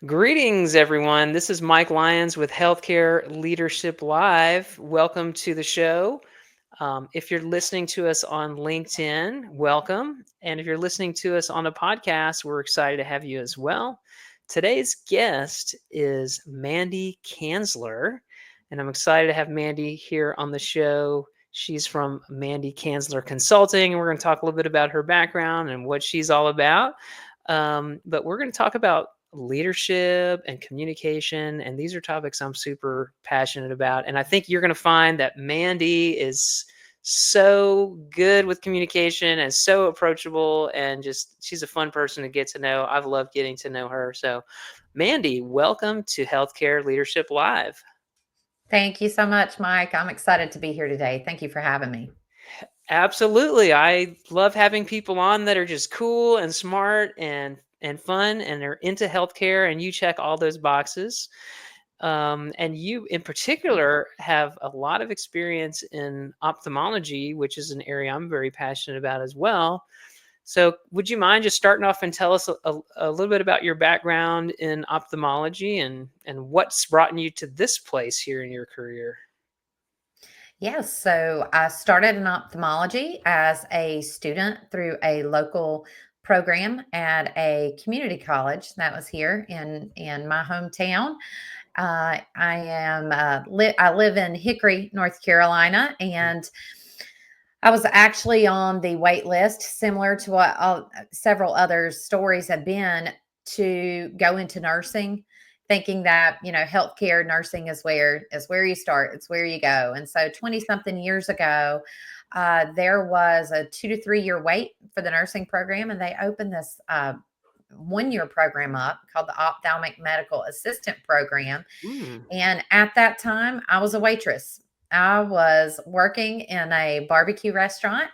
Greetings, everyone. This is Mike Lyons with Healthcare Leadership Live. Welcome to the show. If you're listening to us on LinkedIn, welcome. And if you're listening to us on a podcast, we're excited to have you as well. Today's guest is Mandy Kanzler, and I'm excited to have Mandy here on the show. She's from Mandy Kanzler Consulting, and we're going to talk a little bit about her background and what she's all about. But we're going to talk about leadership and communication, and these are topics I'm super passionate about. And I think you're going to find that Mandy is so good with communication and so approachable, and just she's a fun person to get to know. I've loved getting to know her. So, Mandy, welcome to Healthcare Leadership Live. Thank you so much, Mike. I'm excited to be here today. Thank you for having me. Absolutely. I love having people on that are just cool and smart and fun, and they're into healthcare, and you check all those boxes. And you in particular have a lot of experience in ophthalmology, which is an area I'm very passionate about as well. So would you mind just starting off and tell us a little bit about your background in ophthalmology and what's brought you to this place here in your career? Yes, so I started in ophthalmology as a student through a local program at a community college that was here in my hometown. I live in Hickory, North Carolina, and I was actually on the wait list, similar to what several other stories have been, to go into nursing, thinking that healthcare nursing is where you start, it's where you go. And so, 20 something years ago, there was a 2 to 3 year wait for the nursing program, and they opened this 1 year program up called the Ophthalmic Medical Assistant Program. Mm. And at that time, I was a waitress. I was working in a barbecue restaurant,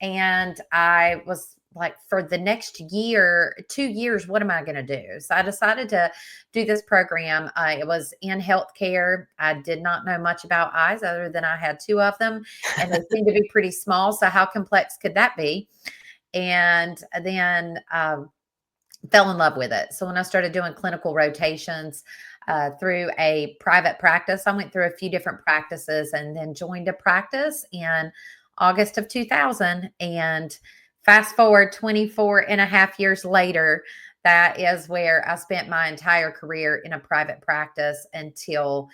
and I was like, for the next year, 2 years, what am I going to do? So I decided to do this program. It was in healthcare. I did not know much about eyes other than I had two of them, and they seemed to be pretty small. So, how complex could that be? And then fell in love with it. So when I started doing clinical rotations through a private practice, I went through a few different practices and then joined a practice in August of 2000. And fast forward 24 and a half years later, that is where I spent my entire career in a private practice until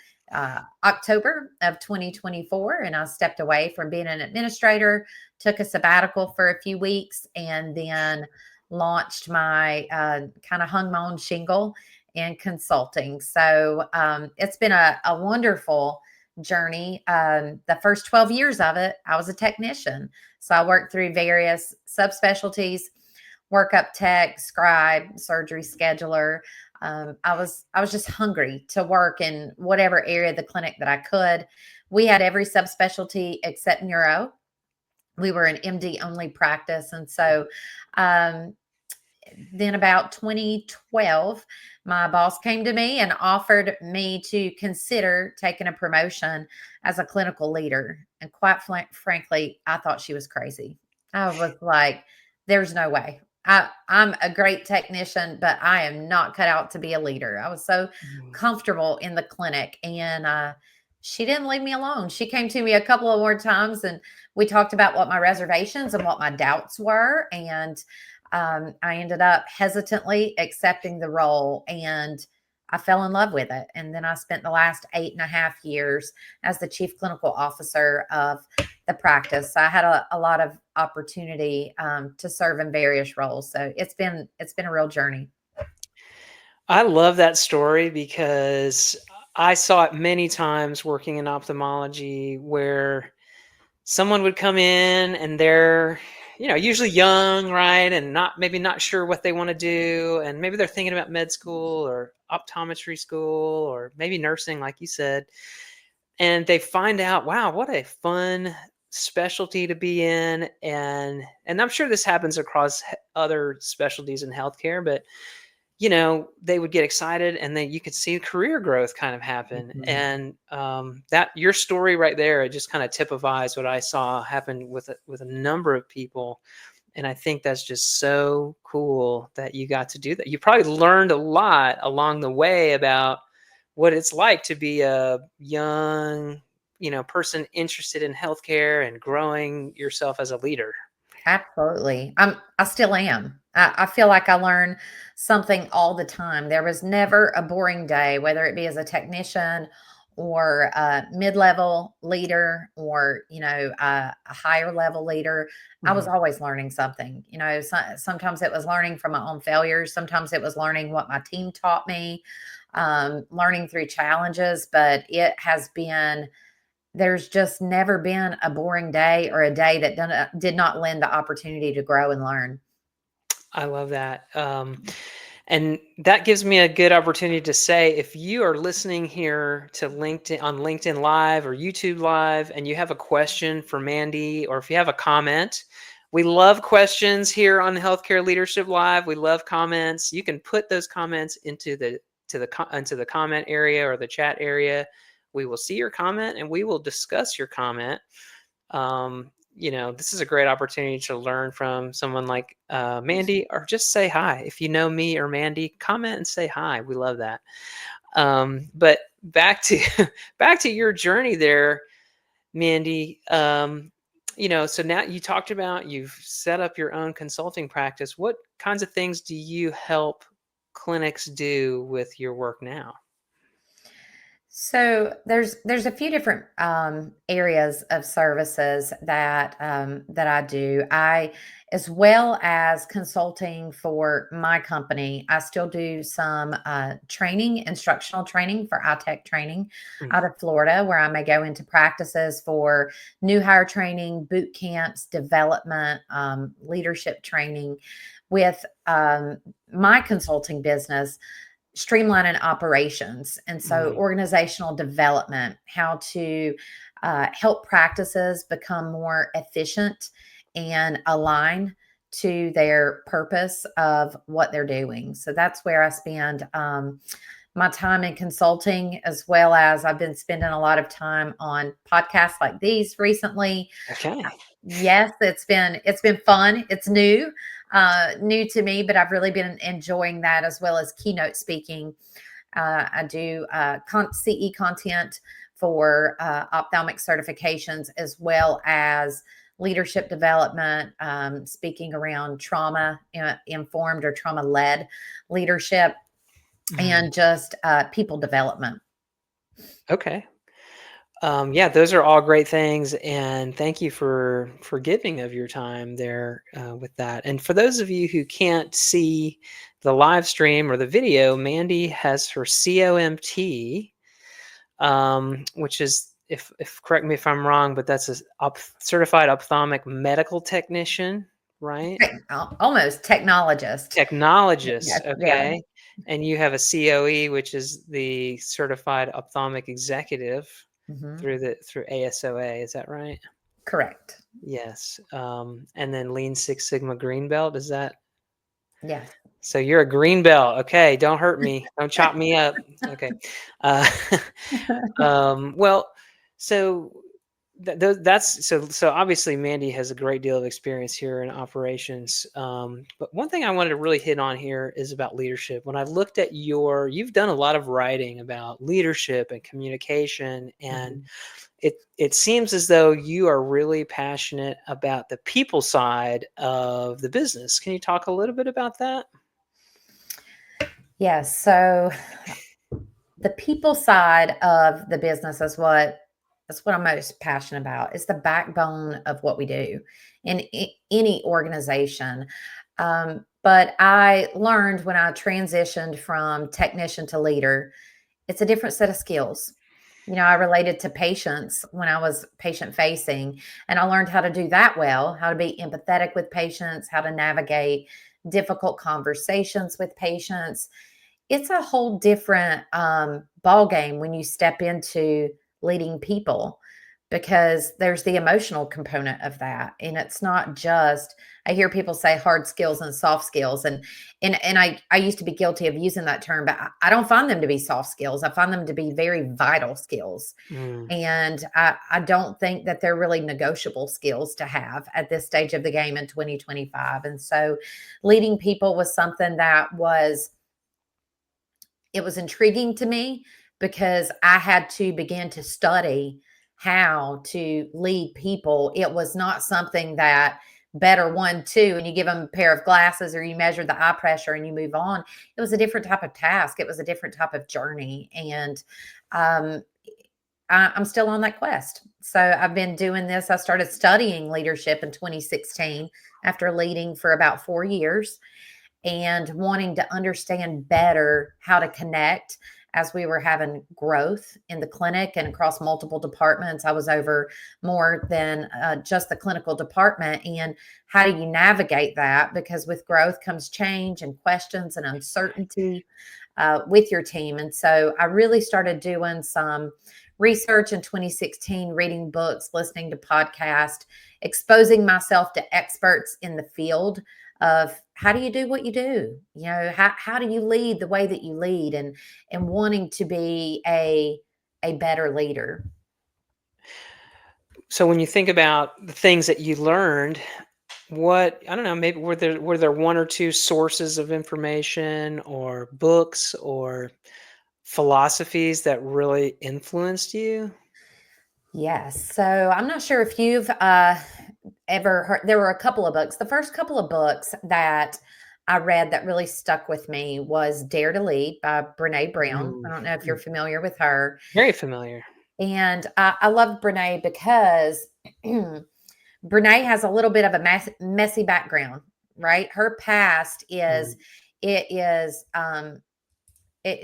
October of 2024. And I stepped away from being an administrator, took a sabbatical for a few weeks, and then launched my kind of hung my own shingle in consulting. So it's been a wonderful journey. The first 12 years of it, I was a technician. So I worked through various subspecialties, workup tech, scribe, surgery scheduler. I was just hungry to work in whatever area of the clinic that I could. We had every subspecialty except neuro. We were an MD only practice. And so um, then about 2012, my boss came to me and offered me to consider taking a promotion as a clinical leader. And quite frankly, I thought she was crazy. I was like, there's no way. I'm a great technician, but I am not cut out to be a leader. I was so Mm. comfortable in the clinic, and she didn't leave me alone. She came to me a couple of more times, and we talked about what my reservations and what my doubts were. And I ended up hesitantly accepting the role, and I fell in love with it. And then I spent the last 8.5 years as the chief clinical officer of the practice. So I had a lot of opportunity to serve in various roles. So it's been a real journey. I love that story because I saw it many times working in ophthalmology where someone would come in and they're, usually young, right? And maybe not sure what they want to do. And maybe they're thinking about med school or optometry school or maybe nursing, like you said. And they find out, wow, what a fun specialty to be in. And I'm sure this happens across other specialties in healthcare, but they would get excited, and then you could see career growth kind of happen. Mhm. And that your story right there, it just kind of typifies what I saw happen with a number of people And I think that's just so cool that you got to do that. You probably learned a lot along the way about what it's like to be a young, person interested in healthcare and growing yourself as a leader. Absolutely. I still am. I feel like I learn something all the time. There was never a boring day, whether it be as a technician or a mid-level leader or, a higher level leader. I was Mhm. always learning something. Sometimes it was learning from my own failures. Sometimes it was learning what my team taught me, learning through challenges. But there's just never been a boring day or a day that did not lend the opportunity to grow and learn. I love that. And that gives me a good opportunity to say, if you are listening here to LinkedIn on LinkedIn Live or YouTube Live, and you have a question for Mandy, or if you have a comment, we love questions here on the Healthcare Leadership Live. We love comments. You can put those comments into the comment area or the chat area. We will see your comment and we will discuss your comment. This is a great opportunity to learn from someone like Mandy, or just say hi. If you know me or Mandy, comment and say hi. We love that. But back to back to your journey there, Mandy. So now you talked about you've set up your own consulting practice. What kinds of things do you help clinics do with your work now? So there's a few different areas of services that I do. As well as consulting for my company, I still do some training, instructional training for iTech training Mm. out of Florida, where I may go into practices for new hire training, boot camps, development, leadership training. With my consulting business, streamlining operations. And so, Mm. organizational development, how to help practices become more efficient and align to their purpose of what they're doing. So, that's where I spend my time in consulting, as well as I've been spending a lot of time on podcasts like these recently. Okay. Yes, it's been fun. It's new to me, but I've really been enjoying that, as well as keynote speaking. I do CE content for ophthalmic certifications, as well as leadership development, speaking around trauma informed or trauma led leadership, Mm. and just people development. Okay. Yeah, those are all great things, and thank you for giving of your time there with that. And for those of you who can't see the live stream or the video, Mandy has her COMT, which is, if correct me if I'm wrong, but that's a certified ophthalmic medical technician, right? Almost technologist. Technologist, Yes, yeah. okay. And you have a COE, which is the certified ophthalmic executive Hmm. through ASOA, is that right? Correct. Yes. And then Lean Six Sigma Green Belt, is that? Yes. So you're a green belt. Okay, don't hurt me. Don't chop me up. Okay. Uh, well, so that's obviously Mandy has a great deal of experience here in operations. But one thing I wanted to really hit on here is about leadership. When I looked at you've done a lot of writing about leadership and communication, and Mhm. it seems as though you are really passionate about the people side of the business. Can you talk a little bit about that? Yes. So the people side of the business is what I'm most passionate about. It's the backbone of what we do in any organization. But I learned when I transitioned from technician to leader, it's a different set of skills. I related to patients when I was patient facing, and I learned how to do that well, how to be empathetic with patients, how to navigate difficult conversations with patients. It's a whole different ball game when you step into leading people, because there's the emotional component of that. And it's not just, I hear people say hard skills and soft skills. And I used to be guilty of using that term, but I don't find them to be soft skills. I find them to be very vital skills. Mm. And I don't think that they're really negotiable skills to have at this stage of the game in 2025. And so leading people was something that it was intriguing to me because I had to begin to study how to lead people. It was not something that better 1, 2, and you give them a pair of glasses or you measure the eye pressure and you move on. It was a different type of task. It was a different type of journey. And um, I'm still on that quest. So I've been doing this. I started studying leadership in 2016 after leading for about 4 years and wanting to understand better how to connect as we were having growth in the clinic and across multiple departments. I was over more than just the clinical department. And how do you navigate that? Because with growth comes change and questions and uncertainty with your team. And so I really started doing some research in 2016, reading books, listening to podcasts, exposing myself to experts in the field of how do you do what you do? You know, how do you lead the way that you lead, and wanting to be a better leader. So when you think about the things that you learned, what I don't know, maybe were there one or two sources of information or books or philosophies that really influenced you? Yes. So I'm not sure if you've ever heard, there were a couple of books. The first couple of books that I read that really stuck with me was Dare to Lead by Brene Brown. I Mm, don't know if you're mm, familiar with her. very familiar. And I love Brene because Brene has a little bit of a messy background, right? Her past is, Mm, it is,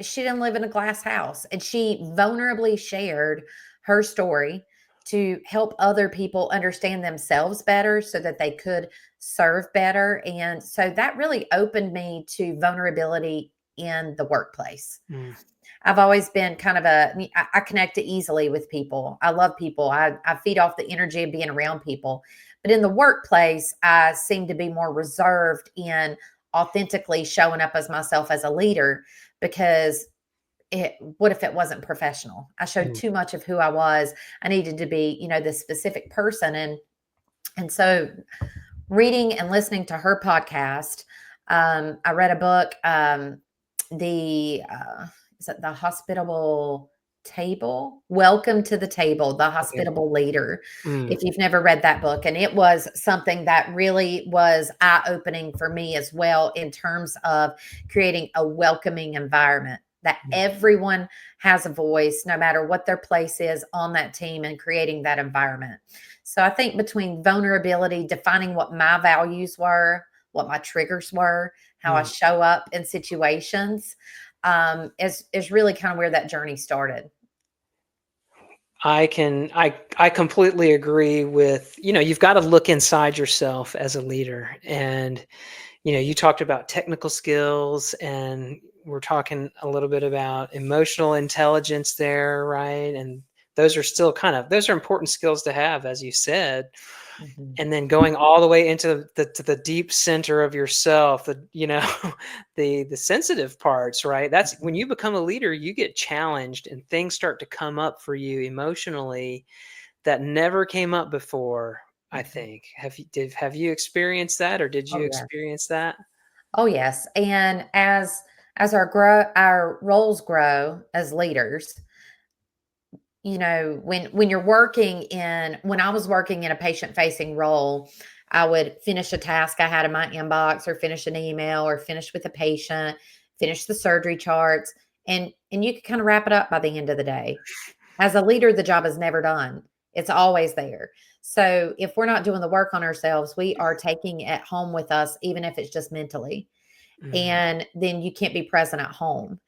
she didn't live in a glass house, and she vulnerably shared her story to help other people understand themselves better so that they could serve better. And so that really opened me to vulnerability in the workplace. mm, I've always been kind of I connect easily with people. I love people. I feed off the energy of being around people. But in the workplace, I seem to be more reserved in authentically showing up as myself as a leader because what if it wasn't professional? I showed mm. too much of who I was. I needed to be, this specific person. And so reading and listening to her podcast, I read a book, the is it the hospitable table? Welcome to the Table, the Okay. hospitable leader. Mm, If you've never read that book, and it was something that really was eye opening for me as well in terms of creating a welcoming environment that mm, everyone has a voice, no matter what their place is on that team, and creating that environment. So I think between vulnerability, defining what my values were, what my triggers were, how I mm. show up in situations, is really kind of where that journey started. I completely agree with, you've got to look inside yourself as a leader. And you talked about technical skills, and we're talking a little bit about emotional intelligence there, right? And those are important skills to have, as you said. Mhm. And then going all the way into the deep center of yourself, the sensitive parts, right? That's when you become a leader, you get challenged and things start to come up for you emotionally that never came up before. I Mhm. think. Have you experienced that, or did Oh you yeah. experience that? Oh yes. And as our roles grow as leaders, when you're working in when I was working in a patient facing role, I would finish a task I had in my inbox, or finish an email, or finish with a patient, finish the surgery charts, and you could kind of wrap it up by the end of the day. As a leader, the job is never done. It's always there. So if we're not doing the work on ourselves, we are taking it home with us, even if it's just mentally, Mm, and then you can't be present at home.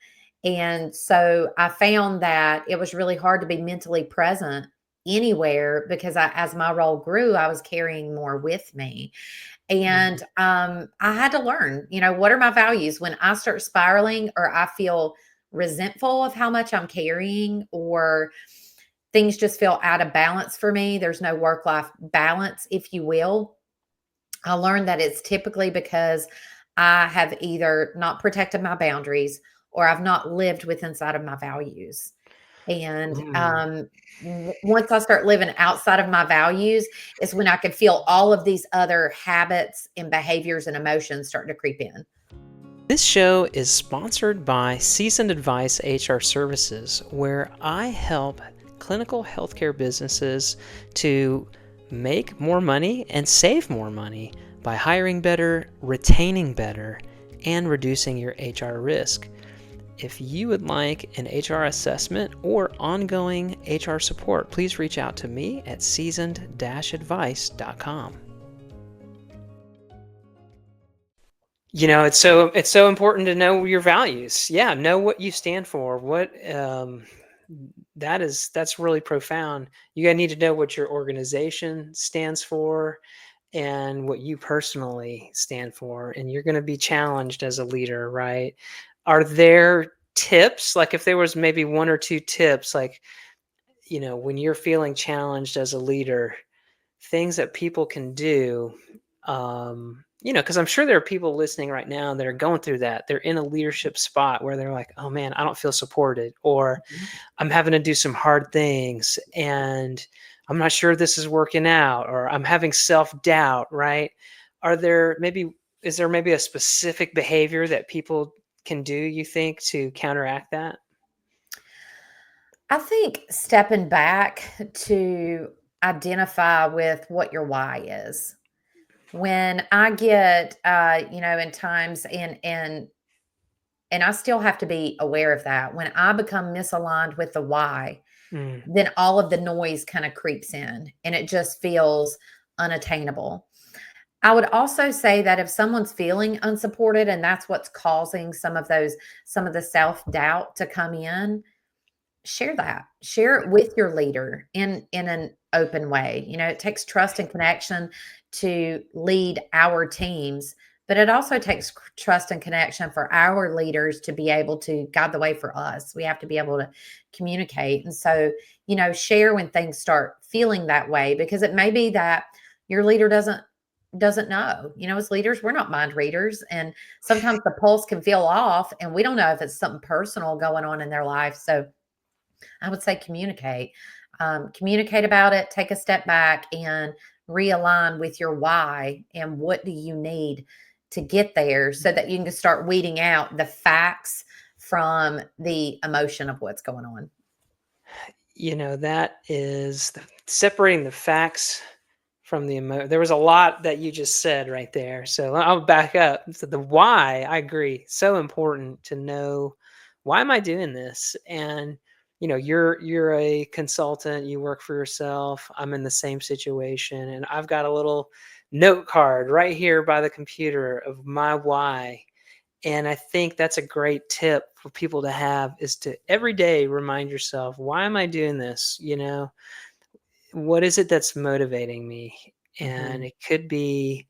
And so I found that it was really hard to be mentally present anywhere because as my role grew, I was carrying more with me. mm, And I had to learn, what are my values when I start spiraling, or I feel resentful of how much I'm carrying, or things just feel out of balance for me. There's no work life balance, if you will. I learned that it's typically because I have either not protected my boundaries or I've not lived with inside of my values. And Mm. once I start living outside of my values, is when I can feel all of these other habits and behaviors and emotions starting to creep in. This show is sponsored by Seasoned Advice HR Services, where I help clinical healthcare businesses to make more money and save more money by hiring better, retaining better, and reducing your HR risk. If you would like an HR assessment or ongoing HR support, please reach out to me at seasoned-advice.com. It's so important to know your values. Yeah, know what you stand for. That's really profound. You gotta need to know what your organization stands for and what you personally stand for, and you're gonna be challenged as a leader, right? Are there tips? Like if there was maybe one or two tips, like, when you're feeling challenged as a leader, things that people can do, because I'm sure there are people listening right now that are going through that. They're in a leadership spot where they're like, oh man, I don't feel supported, or I'm having to do some hard things and I'm not sure this is working out, or I'm having self-doubt, right? Are there maybe is there maybe a specific behavior that people can do, you think, to counteract that? I think stepping back to identify with what your why is. When I get, in times and I still have to be aware of that. When I become misaligned with the why, Mm, then all of the noise kind of creeps in and it just feels unattainable. I would also say that if someone's feeling unsupported and that's what's causing some of the self-doubt to come in, share that. Share it with your leader in an open way. It takes trust and connection to lead our teams, but it also takes trust and connection for our leaders to be able to guide the way for us. We have to be able to communicate. And so, share when things start feeling that way, because it may be that your leader doesn't know. As leaders, we're not mind readers, and sometimes the pulse can feel off and we don't know if it's something personal going on in their life. So I would say communicate. Communicate about it, take a step back and realign with your why and what do you need to get there, so that you can start weeding out the facts from the emotion of what's going on. that is separating the facts from the there was a lot that you just said right there. So I'll back up. So the why, I agree. So important to know, why am I doing this? And you're a consultant, you work for yourself. I'm in the same situation and I've got a little note card right here by the computer of my why. And I think that's a great tip for people to have, is to every day remind yourself, why am I doing this? What is it that's motivating me? And Mhm, it could be,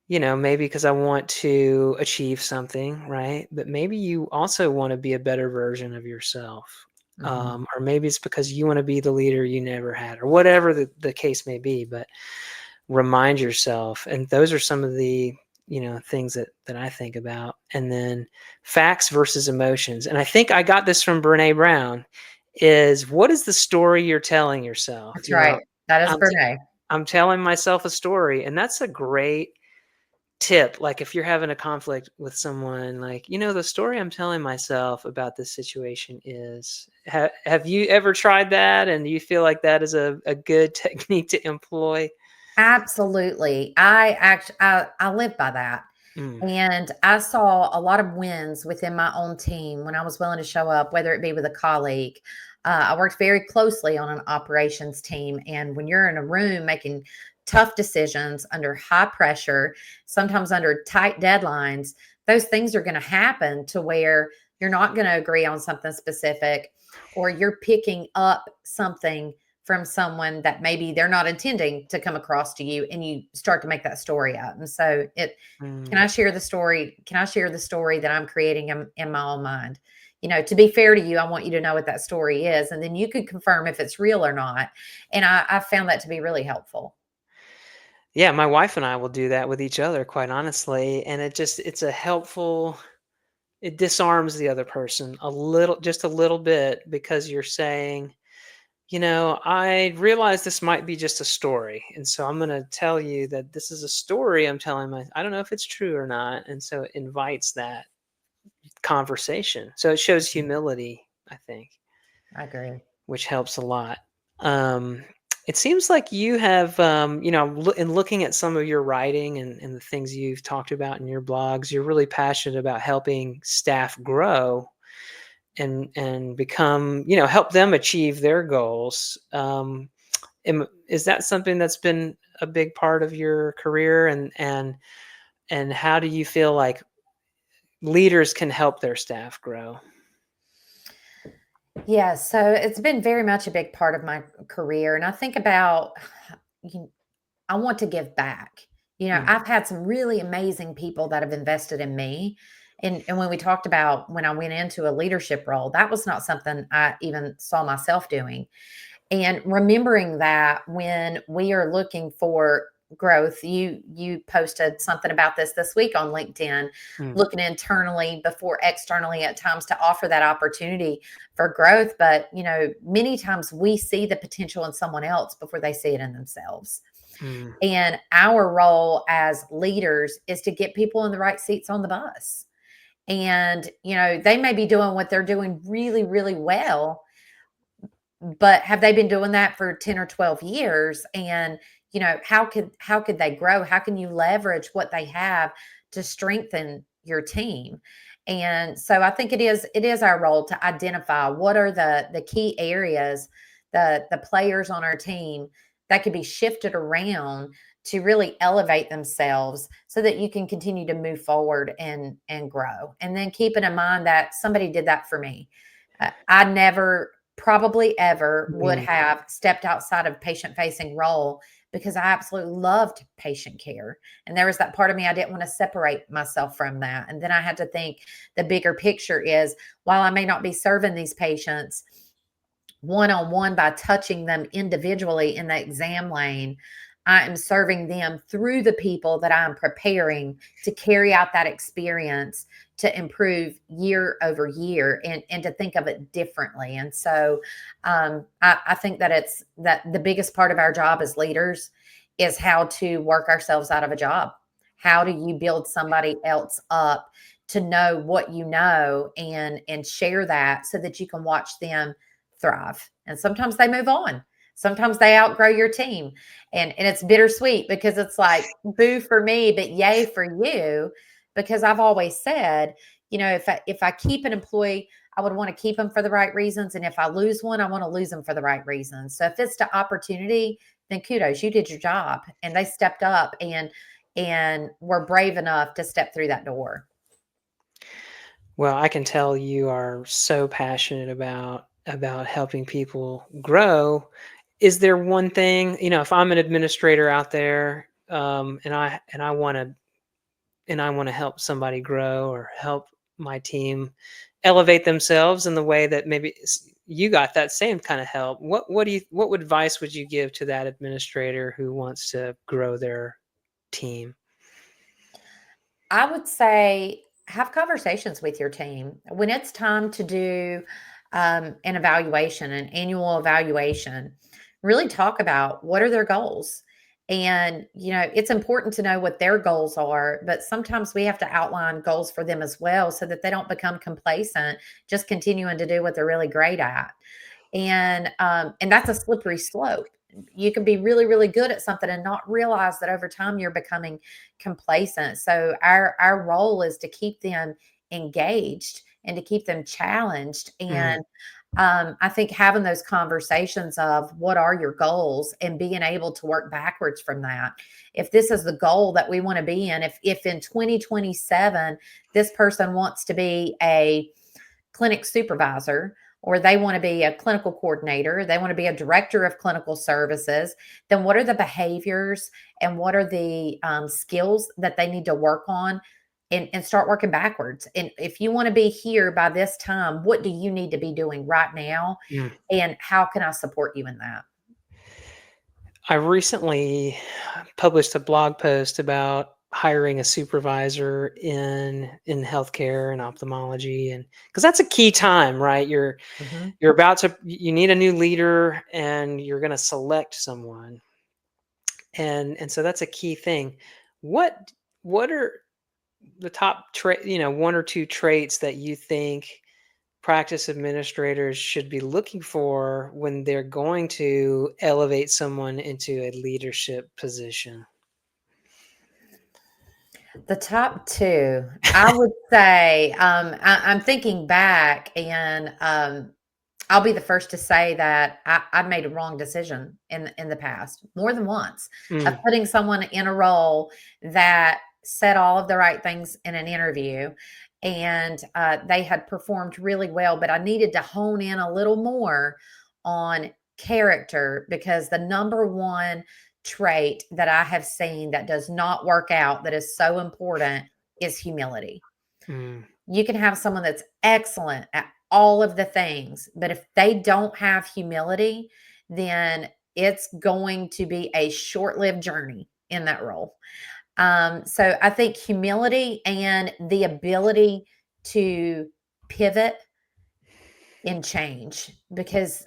maybe because I want to achieve something, right? But maybe you also want to be a better version of yourself. mhm. Or maybe it's because you want to be the leader you never had, or whatever the case may be. But remind yourself. And those are some of the, things that I think about. And then facts versus emotions. And I think I got this from Brene Brown, is what is the story you're telling yourself? That's right. That is I'm Brene. I'm telling myself a story, and that's a great tip. Like if you're having a conflict with someone, like, the story I'm telling myself about this situation is, have you ever tried that? And do you feel like that is a good technique to employ? Absolutely. I live by that. Mm, And I saw a lot of wins within my own team when I was willing to show up, whether it be with a colleague. I worked very closely on an operations team. And when you're in a room making tough decisions under high pressure, sometimes under tight deadlines, those things are going to happen to where you're not going to agree on something specific, or you're picking up something from someone that maybe they're not intending to come across to you, and you start to make that story up. And so it can mm, I share the story? Can I share the story that I'm creating in my own mind? to be fair to you, I want you to know what that story is, and then you could confirm if it's real or not. And I found that to be really helpful. Yeah, my wife and I will do that with each other, quite honestly, and it's a helpful. It disarms the other person a little, just a little bit, because you're saying, I realize this might be just a story. And so I'm going to tell you that this is a story I'm telling I don't know if it's true or not. And so it invites that conversation. So it shows humility, I think, I agree. which helps a lot. Um, it seems like you have, in looking at some of your writing and the things you've talked about in your blogs, you're really passionate about helping staff grow and become, help them achieve their goals. Is that something that's been a big part of your career, and how do you feel like leaders can help their staff grow? Yeah, so it's been very much a big part of my career, and I think about you I want to give back. Mm, I've had some really amazing people that have invested in me. And when we talked about when I went into a leadership role, that was not something I even saw myself doing. And remembering that when we are looking for growth, you posted something about this week on LinkedIn, mm, looking internally before externally at times to offer that opportunity for growth. But many times we see the potential in someone else before they see it in themselves. mm, And our role as leaders is to get people in the right seats on the bus. And they may be doing what they're doing really, really well, but have they been doing that for 10 or 12 years? And how could they grow? How can you leverage what they have to strengthen your team? And so I think it is our role to identify what are the key areas, the players on our team that could be shifted around to really elevate themselves so that you can continue to move forward and grow. And then keeping in mind that somebody did that for me. I never probably ever would mm. have stepped outside of patient facing role because I absolutely loved patient care. And there was that part of me I didn't want to separate myself from that. And then I had to think the bigger picture is while I may not be serving these patients one on one by touching them individually in the exam lane, I am serving them through the people that I'm preparing to carry out that experience to improve year over year and to think of it differently. And so I think that it's that the biggest part of our job as leaders is how to work ourselves out of a job. How do you build somebody else up to know what you know and share that so that you can watch them thrive? And sometimes they move on. Sometimes they outgrow your team. And it's bittersweet because it's like boo for me, but yay for you. Because I've always said, if I keep an employee, I would want to keep them for the right reasons. And if I lose one, I want to lose them for the right reasons. So if it's the opportunity, then kudos, you did your job. And they stepped up and were brave enough to step through that door. Well, I can tell you are so passionate about helping people grow. Is there one thing, if I'm an administrator out there, and I want to help somebody grow or help my team elevate themselves in the way that maybe you got that same kind of help. What advice would you give to that administrator who wants to grow their team? I would say have conversations with your team when it's time to do an evaluation, an annual evaluation. Really talk about what are their goals. And, it's important to know what their goals are, but sometimes we have to outline goals for them as well so that they don't become complacent, just continuing to do what they're really great at. And that's a slippery slope. You can be really, really good at something and not realize that over time you're becoming complacent. So our role is to keep them engaged and to keep them challenged. Mhm. And I think having those conversations of what are your goals and being able to work backwards from that. If this is the goal that we want to be in, if in 2027 this person wants to be a clinic supervisor, or they want to be a clinical coordinator, they want to be a director of clinical services, then what are the behaviors and what are the skills that they need to work on and start working backwards. And if you want to be here by this time, what do you need to be doing right now? Mm. And how can I support you in that? I recently published a blog post about hiring a supervisor in healthcare and ophthalmology, and because that's a key time, right? Hmm. You're about to you need a new leader, and you're going to select someone, and so that's a key thing. What are the top one or two traits that you think practice administrators should be looking for when they're going to elevate someone into a leadership position? The top two, I would say, I'm thinking back, and I'll be the first to say that I've made a wrong decision in the past, more than once, of Mm, putting someone in a role that said all of the right things in an interview, and they had performed really well, but I needed to hone in a little more on character, because the number one trait that I have seen that does not work out, that is so important, is humility. mm, You can have someone that's excellent at all of the things, but if they don't have humility, then it's going to be a short lived journey in that role. So I think humility and the ability to pivot and change, because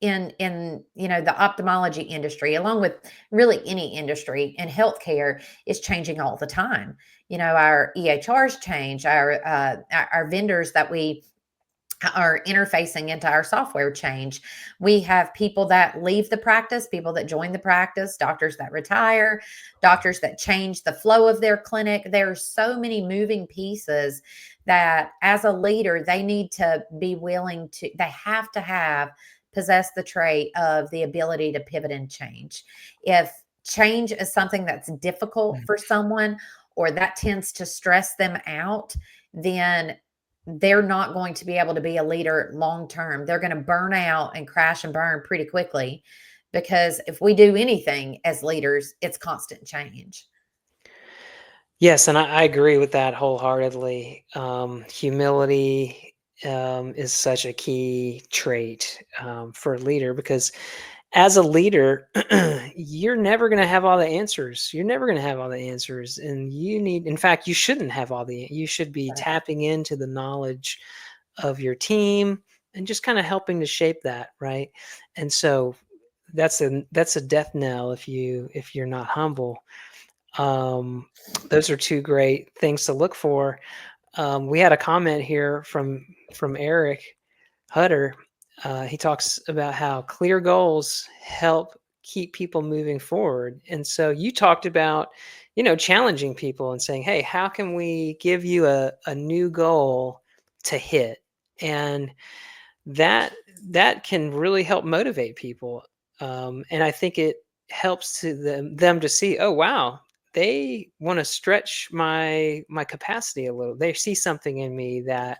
in the ophthalmology industry, along with really any industry, and healthcare is changing all the time. Our EHRs change, our vendors that we are interfacing into our software change. We have people that leave the practice, people that join the practice, doctors that retire, doctors that change the flow of their clinic. There are so many moving pieces that as a leader, they need to be willing to, they have to have, possess the trait of the ability to pivot and change. If change is something that's difficult mm. for someone, or that tends to stress them out, then they're not going to be able to be a leader long term. They're going to burn out and crash and burn pretty quickly, because if we do anything as leaders, it's constant change. Yes, and I agree with that wholeheartedly. Humility is such a key trait for a leader, because as a leader, you're never going to have all the answers. You're never going to have all the answers, and in fact, you shouldn't have you should be Right. tapping into the knowledge of your team and just kind of helping to shape that, right? And so that's a death knell if you're not humble. Um, those are two great things to look for. We had a comment here from Eric Hutter. He talks about how clear goals help keep people moving forward. And so you talked about, challenging people and saying, hey, how can we give you a new goal to hit? And that that can really help motivate people. And I think it helps to them to see, oh wow, they want to stretch my capacity a little. They see something in me that,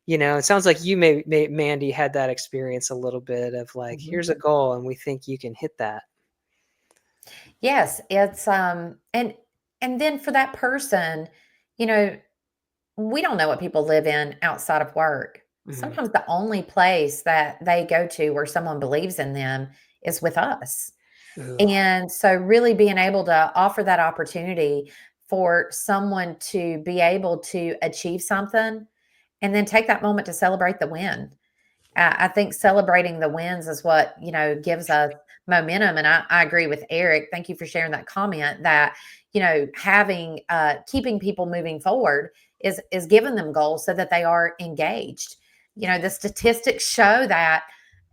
it sounds like you Mandy had that experience a little bit of like, Mhm. here's a goal and we think you can hit that. Yes, it's and then for that person, you know, we don't know what people live in outside of work. Mhm. Sometimes the only place that they go to where someone believes in them is with us. Ooh. And so, really being able to offer that opportunity for someone to be able to achieve something, and then take that moment to celebrate the win. I think celebrating the wins is what, gives us momentum. And I agree with Eric. Thank you for sharing that comment, that, having, keeping people moving forward is giving them goals so that they are engaged. The statistics show that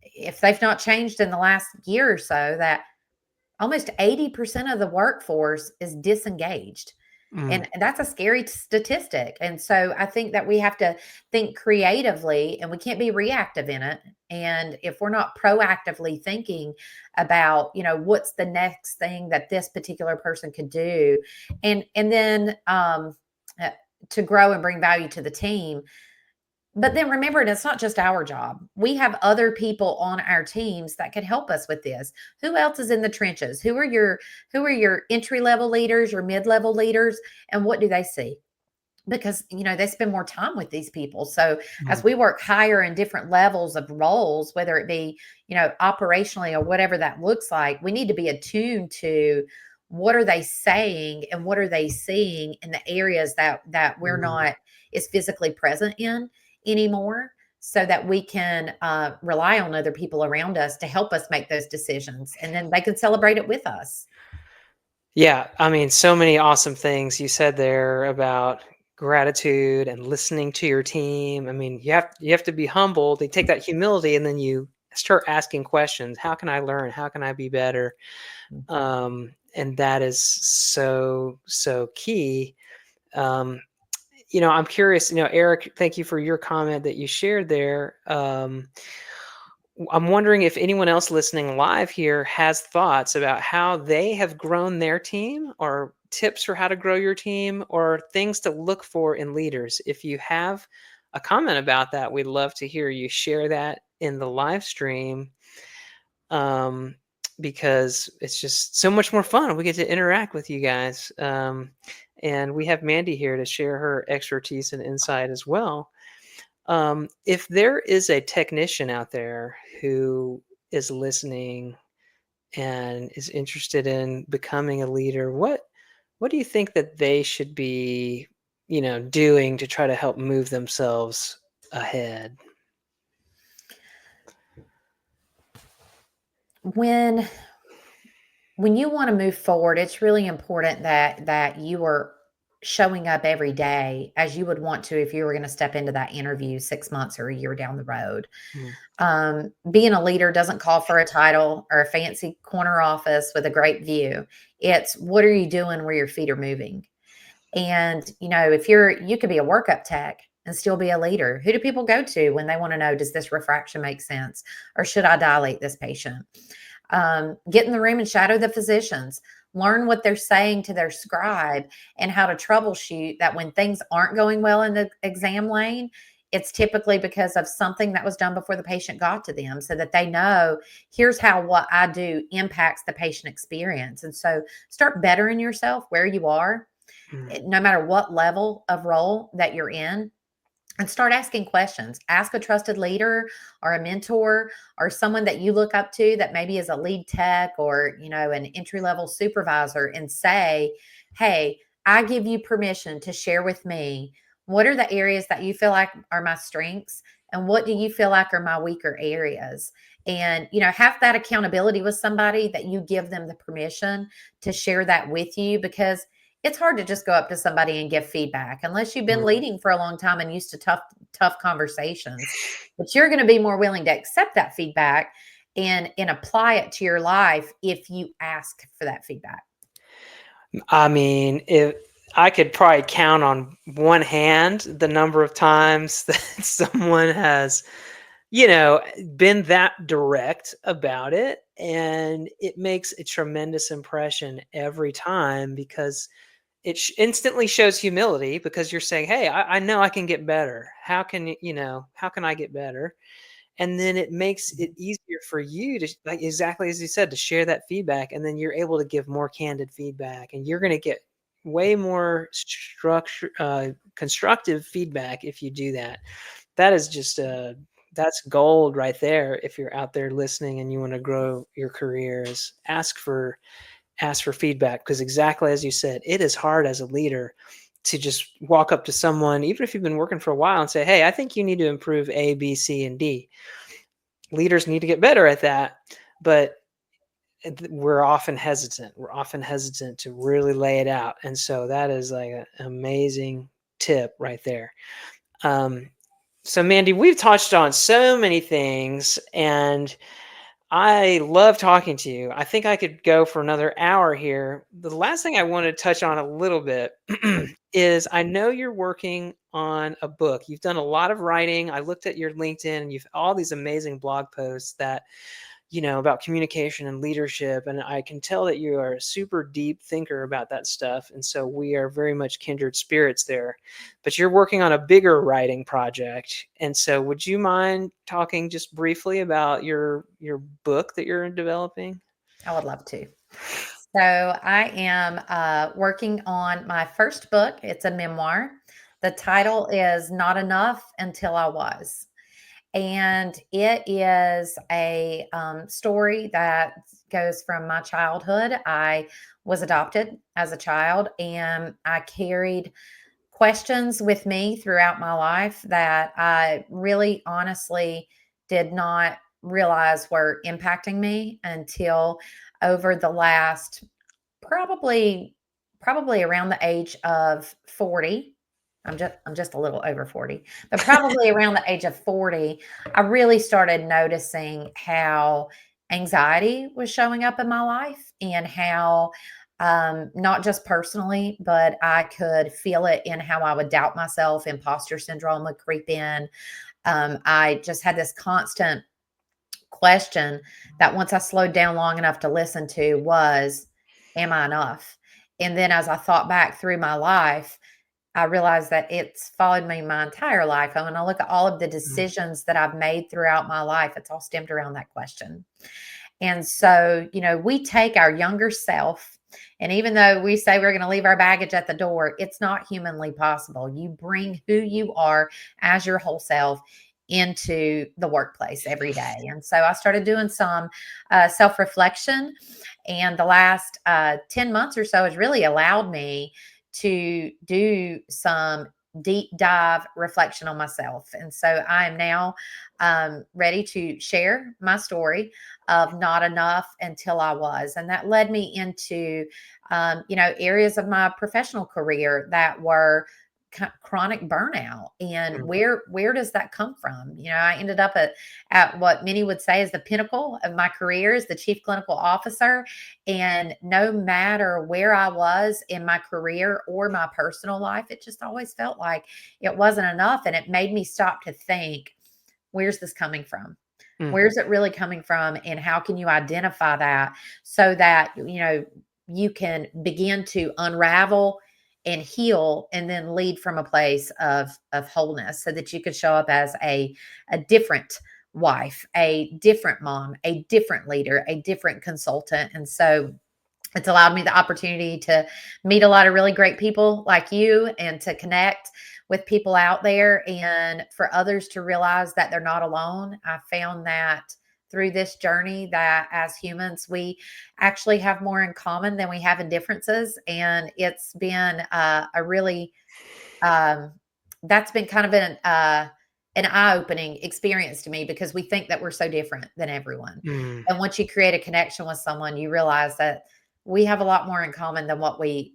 if they've not changed in the last year or so, that almost 80% of the workforce is disengaged. Mm, And that's a scary statistic. And so I think that we have to think creatively, and we can't be reactive in it. And if we're not proactively thinking about, what's the next thing that this particular person could do, and then uh, to grow and bring value to the team. But then remember, it's not just our job. We have other people on our teams that could help us with this. Who else is in the trenches? Who are your entry level leaders, your mid level leaders, and what do they see? because they spend more time with these people. So Mm. as we work higher in different levels of roles, whether it be operationally or whatever that looks like, we need to be attuned to what are they saying and what are they seeing in the areas that we're Mm. not as physically present in anymore, so that we can rely on other people around us to help us make those decisions, and then they can celebrate it with us. Yeah, I mean, so many awesome things you said there about gratitude and listening to your team. I mean, you have to be humble. They take that humility, and then you start asking questions. How can I learn? How can I be better? And that is so key. Um, I'm curious. Eric, thank you for your comment that you shared there. I'm wondering if anyone else listening live here has thoughts about how they have grown their team, or tips for how to grow your team, or things to look for in leaders. If you have a comment about that, we'd love to hear you share that in the live stream, um, because it's just so much more fun. We get to interact with you guys. And we have Mandy here to share her expertise and insight as well. If there is a technician out there who is listening and is interested in becoming a leader, what do you think that they should be, doing to try to help move themselves ahead? When when you want to move forward, it's really important that you are showing up every day as you would want to if you were going to step into that interview 6 months or a year down the road. Mm. Being a leader doesn't call for a title or a fancy corner office with a great view. It's what are you doing where your feet are moving? And if you could be a workup tech and still be a leader. Who do people go to when they want to know, does this refraction make sense, or should I dilate this patient? Get in the room and shadow the physicians. Learn what they're saying to their scribe and how to troubleshoot that when things aren't going well in the exam lane. It's typically because of something that was done before the patient got to them, so that they know, here's how what I do impacts the patient experience. And so start bettering yourself where you are, Mm. no matter what level of role that you're in, and start asking questions. Ask a trusted leader or a mentor or someone that you look up to that maybe is a lead tech or, an entry level supervisor, and say, hey, I give you permission to share with me what are the areas that you feel like are my strengths, and what do you feel like are my weaker areas. And, have that accountability with somebody, that you give them the permission to share that with you, because it's hard to just go up to somebody and give feedback unless you've been Mm. leading for a long time and used to tough conversations. But you're going to be more willing to accept that feedback and apply it to your life if you ask for that feedback. I mean, if I could probably count on one hand the number of times that someone has, been that direct about it, and it makes a tremendous impression every time, because it instantly shows humility, because you're saying, hey, I know I can get better. How can I get better? And then it makes it easier for you to, like, exactly as you said, to share that feedback, and then you're able to give more candid feedback, and you're going to get way more constructive feedback if you do that. That is just that's gold right there. If you're out there listening and you want to grow your careers, ask for feedback, because exactly as you said, it is hard as a leader to just walk up to someone, even if you've been working for a while, and say, hey, I think you need to improve A, B, C, and D. Leaders need to get better at that, but we're often hesitant to really lay it out. And so that is like an amazing tip right there. Um, so Mandy, we've touched on so many things, and I love talking to you. I think I could go for another hour here. The last thing I want to touch on a little bit is, I know you're working on a book. You've done a lot of writing. I looked at your LinkedIn, and you've all these amazing blog posts that, about communication and leadership. And I can tell that you are a super deep thinker about that stuff. And so we are very much kindred spirits there. But you're working on a bigger writing project. And so would you mind talking just briefly about your book that you're developing? I would love to. So I am working on my first book. It's a memoir. The title is Not Enough Until I Was. And it is a story that goes from my childhood. I was adopted as a child, and I carried questions with me throughout my life that I really honestly did not realize were impacting me until over the last probably probably around the age of 40. I'm just a little over 40, but probably around the age of 40, I really started noticing how anxiety was showing up in my life, and how not just personally, but I could feel it in how I would doubt myself. Imposter syndrome would creep in. I just had this constant question that, once I slowed down long enough to listen to, was, am I enough? And then as I thought back through my life, I realized that it's followed me my entire life. And when I look at all of the Mm, decisions that I've made throughout my life, it's all stemmed around that question. And so, we take our younger self, and even though we say we're going to leave our baggage at the door, it's not humanly possible. You bring who you are as your whole self into the workplace every day. And so I started doing some self reflection, and the last 10 months or so has really allowed me to do some deep dive reflection on myself. And so I am now ready to share my story of not enough until I was. And that led me into, areas of my professional career that were chronic burnout. And mm, where does that come from? I ended up at what many would say is the pinnacle of my career as the chief clinical officer. And no matter where I was in my career or my personal life, it just always felt like it wasn't enough. And it made me stop to think, where's this coming from? mm. Where's it really coming from? And how can you identify that so that, you can begin to unravel and heal, and then lead from a place of wholeness, so that you could show up as a different wife, a different mom, a different leader, a different consultant. And so it's allowed me the opportunity to meet a lot of really great people like you, and to connect with people out there, and for others to realize that they're not alone. I found that through this journey, that as humans, we actually have more in common than we have in differences. And it's been a really, um, that's been kind of an eye-opening experience to me, because we think that we're so different than everyone. Mm. And once you create a connection with someone, you realize that we have a lot more in common than what we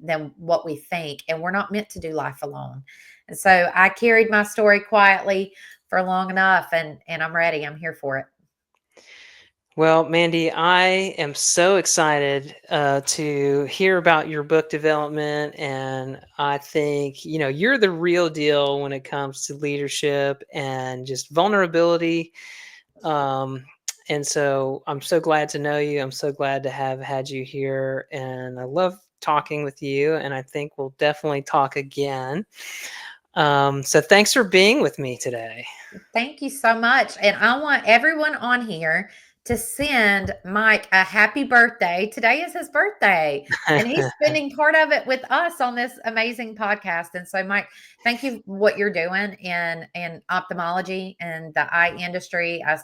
think, and we're not meant to do life alone. And so I carried my story quietly for long enough, and I'm ready. I'm here for it. Well, Mandy, I am so excited to hear about your book development. And I think, you're the real deal when it comes to leadership and just vulnerability. Um, and so I'm so glad to know you. I'm so glad to have had you here. And I love talking with you. And I think we'll definitely talk again. So thanks for being with me today. Thank you so much. And I want everyone on here to send Mike a happy birthday. Today is his birthday, and he's spending part of it with us on this amazing podcast. And so, Mike, thank you for what you're doing in ophthalmology and the eye industry. As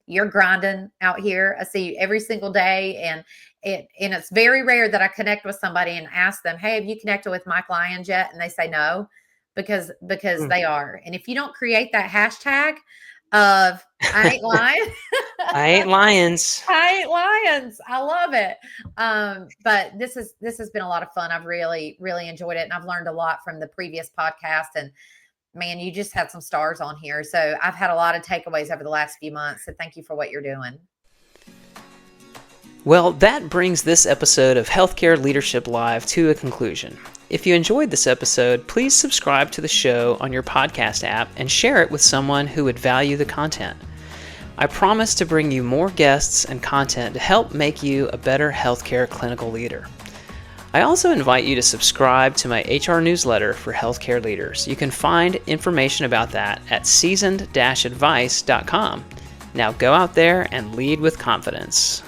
you're grinding out here, I see you every single day, and it's very rare that I connect with somebody and ask them, "Hey, have you connected with Mike Lyons yet?" And they say no, because Mm. they are. And if you don't create that hashtag of I ain't lying, I ain't lions. I ain't lions. I love it. But this has been a lot of fun. I've really, really enjoyed it. And I've learned a lot from the previous podcast. And man, you just had some stars on here. So I've had a lot of takeaways over the last few months. So thank you for what you're doing. Well, that brings this episode of Healthcare Leadership Live to a conclusion. If you enjoyed this episode, please subscribe to the show on your podcast app and share it with someone who would value the content. I promise to bring you more guests and content to help make you a better healthcare clinical leader. I also invite you to subscribe to my HR newsletter for healthcare leaders. You can find information about that at seasoned-advice.com. Now go out there and lead with confidence.